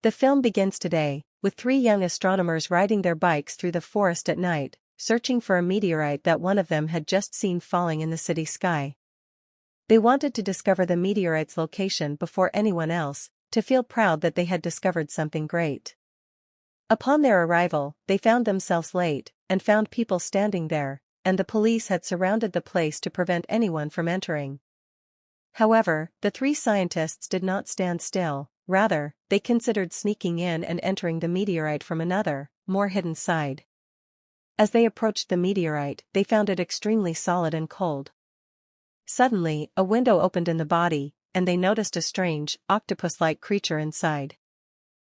The film begins today, with three young astronomers riding their bikes through the forest at night, searching for a meteorite that one of them had just seen falling in the city sky. They wanted to discover the meteorite's location before anyone else, to feel proud that they had discovered something great. Upon their arrival, they found themselves late, and found people standing there, and the police had surrounded the place to prevent anyone from entering. However, the three scientists did not stand still. Rather, they considered sneaking in and entering the meteorite from another, more hidden side. As they approached the meteorite, they found it extremely solid and cold. Suddenly, a window opened in the body, and they noticed a strange, octopus-like creature inside.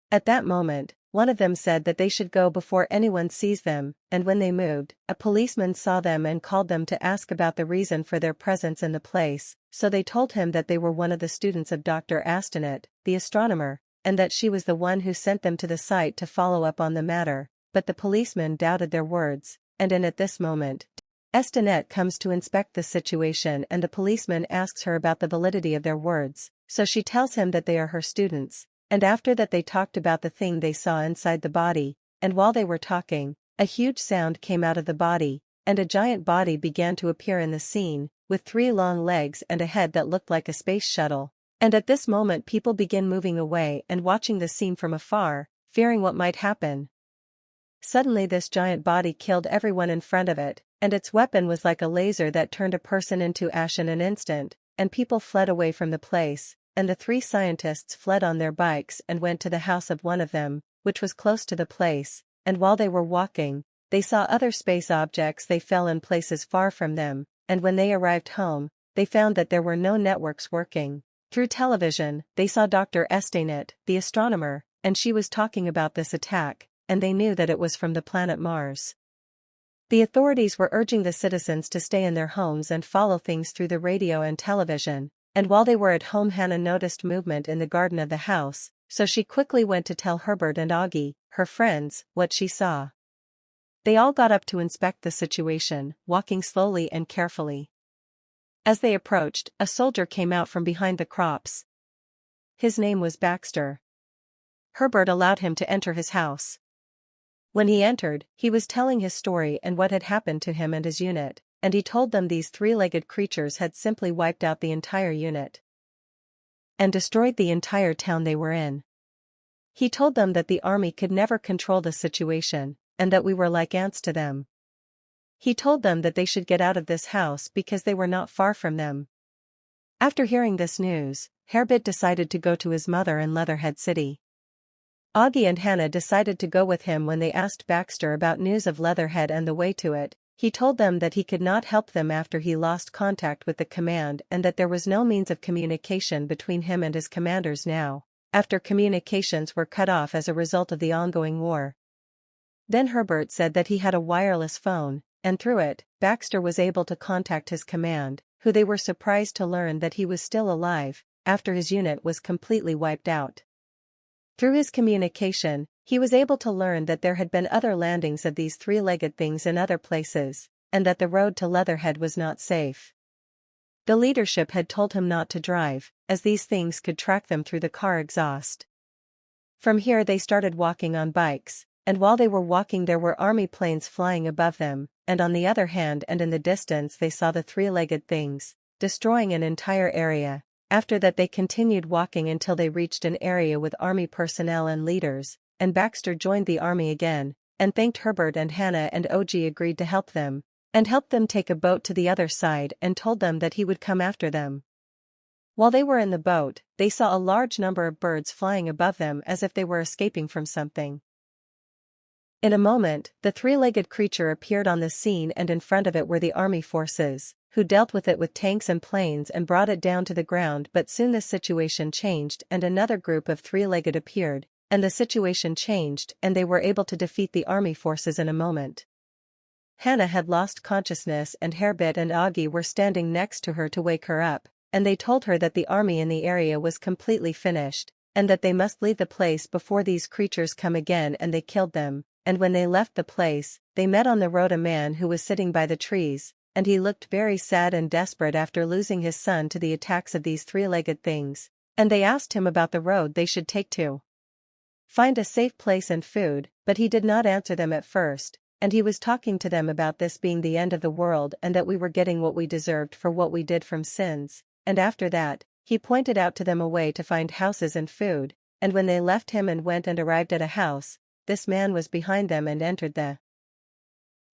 At that moment, one of them said that they should go before anyone sees them, and when they moved, a policeman saw them and called them to ask about the reason for their presence in the place, so they told him that they were one of the students of Dr. Astonet, the astronomer, and that she was the one who sent them to the site to follow up on the matter, but the policeman doubted their words, and at this moment, Astonet comes to inspect the situation and the policeman asks her about the validity of their words, so she tells him that they are her students. And after that they talked about the thing they saw inside the body, and while they were talking, a huge sound came out of the body, and a giant body began to appear in the scene, with three long legs and a head that looked like a space shuttle. And at this moment people begin moving away and watching the scene from afar, fearing what might happen. Suddenly this giant body killed everyone in front of it, and its weapon was like a laser that turned a person into ash in an instant, and people fled away from the place. And the three scientists fled on their bikes and went to the house of one of them, which was close to the place, and while they were walking, they saw other space objects. They fell in places far from them, and when they arrived home, they found that there were no networks working. Through television, they saw Dr. Astonet, the astronomer, and she was talking about this attack, and they knew that it was from the planet Mars. The authorities were urging the citizens to stay in their homes and follow things through the radio and television. And while they were at home, Hannah noticed movement in the garden of the house, so she quickly went to tell Herbert and Augie, her friends, what she saw. They all got up to inspect the situation, walking slowly and carefully. As they approached, a soldier came out from behind the crops. His name was Baxter. Herbert allowed him to enter his house. When he entered, he was telling his story and what had happened to him and his unit. And he told them these three-legged creatures had simply wiped out the entire unit and destroyed the entire town they were in. He told them that the army could never control the situation, and that we were like ants to them. He told them that they should get out of this house because they were not far from them. After hearing this news, Herbert decided to go to his mother in Leatherhead City. Augie and Hannah decided to go with him. When they asked Baxter about news of Leatherhead and the way to it, he told them that he could not help them after he lost contact with the command and that there was no means of communication between him and his commanders now, after communications were cut off as a result of the ongoing war. Then Herbert said that he had a wireless phone, and through it, Baxter was able to contact his command, who they were surprised to learn that he was still alive, after his unit was completely wiped out. Through his communication, he was able to learn that there had been other landings of these three-legged things in other places, and that the road to Leatherhead was not safe. The leadership had told him not to drive, as these things could track them through the car exhaust. From here they started walking on bikes, and while they were walking there were army planes flying above them, and on the other hand and in the distance they saw the three-legged things, destroying an entire area. After that they continued walking until they reached an area with army personnel and leaders, and Baxter joined the army again, and thanked Herbert and Hannah, and Augie agreed to help them, and helped them take a boat to the other side and told them that he would come after them. While they were in the boat, they saw a large number of birds flying above them as if they were escaping from something. In a moment, the three-legged creature appeared on the scene, and in front of it were the army forces, who dealt with it with tanks and planes and brought it down to the ground. But soon the situation changed and another group of three-legged appeared, and the situation changed and they were able to defeat the army forces in a moment. Hannah had lost consciousness and Herbert and Augie were standing next to her to wake her up, and they told her that the army in the area was completely finished, and that they must leave the place before these creatures come again, and they killed them. And when they left the place, they met on the road a man who was sitting by the trees, and he looked very sad and desperate after losing his son to the attacks of these three-legged things, and they asked him about the road they should take to. find a safe place and food, but he did not answer them at first, and he was talking to them about this being the end of the world and that we were getting what we deserved for what we did from sins, and after that, he pointed out to them a way to find houses and food, and when they left him and went and arrived at a house, this man was behind them and entered the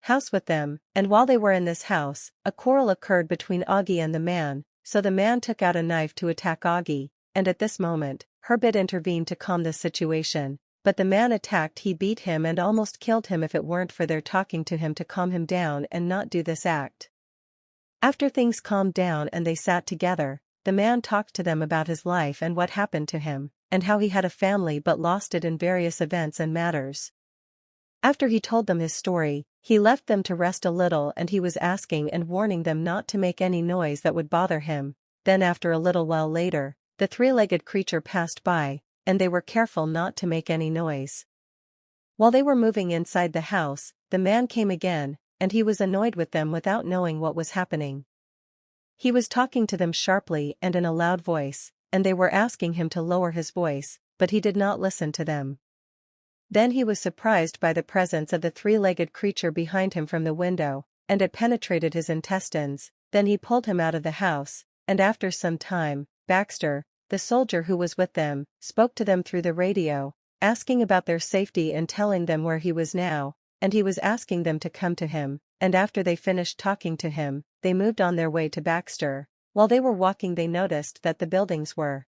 house with them, and while they were in this house, a quarrel occurred between Augie and the man, so the man took out a knife to attack Augie, and at this moment, Herbert intervened to calm the situation, but the man attacked. He beat him and almost killed him if it weren't for their talking to him to calm him down and not do this act. After things calmed down and they sat together, the man talked to them about his life and what happened to him, and how he had a family but lost it in various events and matters. After he told them his story, he left them to rest a little and he was asking and warning them not to make any noise that would bother him. Then after a little while later, the three-legged creature passed by, and they were careful not to make any noise. While they were moving inside the house, the man came again, and he was annoyed with them without knowing what was happening. He was talking to them sharply and in a loud voice, and they were asking him to lower his voice, but he did not listen to them. Then he was surprised by the presence of the three-legged creature behind him from the window, and it penetrated his intestines. Then he pulled him out of the house, and after some time, Baxter, the soldier who was with them, spoke to them through the radio, asking about their safety and telling them where he was now, and he was asking them to come to him, and after they finished talking to him, they moved on their way to Baxter. While they were walking they noticed that the buildings were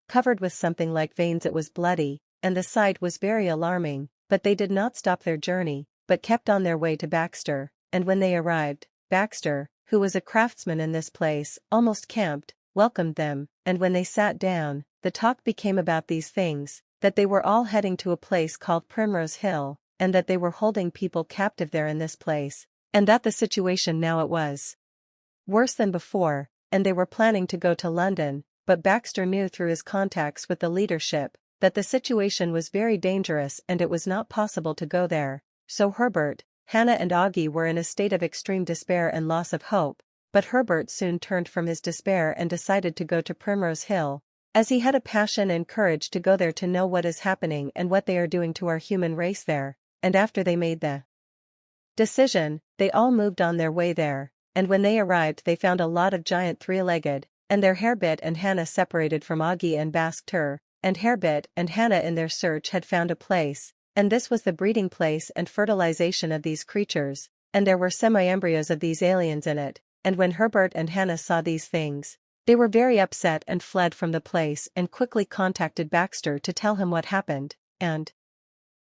covered with something like veins. It was bloody, and the sight was very alarming, but they did not stop their journey, but kept on their way to Baxter, and when they arrived, Baxter, who was a craftsman in this place, almost camped, welcomed them, and when they sat down, the talk became about these things, that they were all heading to a place called Primrose Hill, and that they were holding people captive there in this place, and that the situation now it was worse than before, and they were planning to go to London, but Baxter knew through his contacts with the leadership that the situation was very dangerous and it was not possible to go there, so Herbert, Hannah and Augie were in a state of extreme despair and loss of hope, but Herbert soon turned from his despair and decided to go to Primrose Hill, as he had a passion and courage to go there to know what is happening and what they are doing to our human race there, and after they made the decision, they all moved on their way there, and when they arrived they found a lot of giant three-legged, and their Herbert and Hannah separated from Augie and Baxter, and Herbert and Hannah in their search had found a place, and this was the breeding place and fertilization of these creatures, and there were semi-embryos of these aliens in it, and when Herbert and Hannah saw these things, they were very upset and fled from the place and quickly contacted Baxter to tell him what happened, and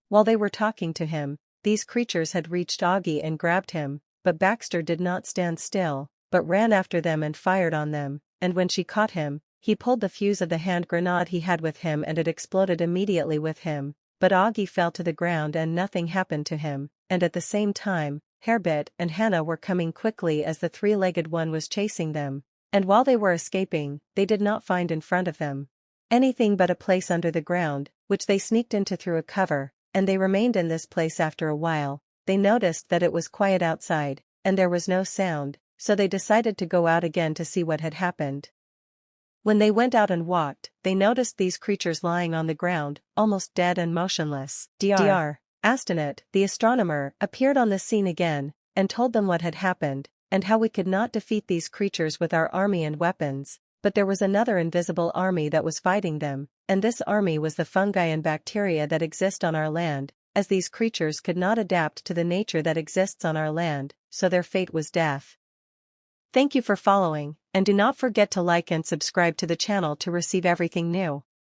while they were talking to him, these creatures had reached Augie and grabbed him, but Baxter did not stand still, but ran after them and fired on them, and when she caught him, he pulled the fuse of the hand grenade he had with him and it exploded immediately with him, but Augie fell to the ground and nothing happened to him, and at the same time, Herbert and Hannah were coming quickly as the three-legged one was chasing them, and while they were escaping, they did not find in front of them anything but a place under the ground, which they sneaked into through a cover, and they remained in this place. After a while, they noticed that it was quiet outside, and there was no sound, so they decided to go out again to see what had happened. When they went out and walked, they noticed these creatures lying on the ground, almost dead and motionless. Dr. Astonet, the astronomer, appeared on the scene again, and told them what had happened, and how we could not defeat these creatures with our army and weapons, but there was another invisible army that was fighting them, and this army was the fungi and bacteria that exist on our land, as these creatures could not adapt to the nature that exists on our land, so their fate was death. Thank you for following, and do not forget to like and subscribe to the channel to receive everything new.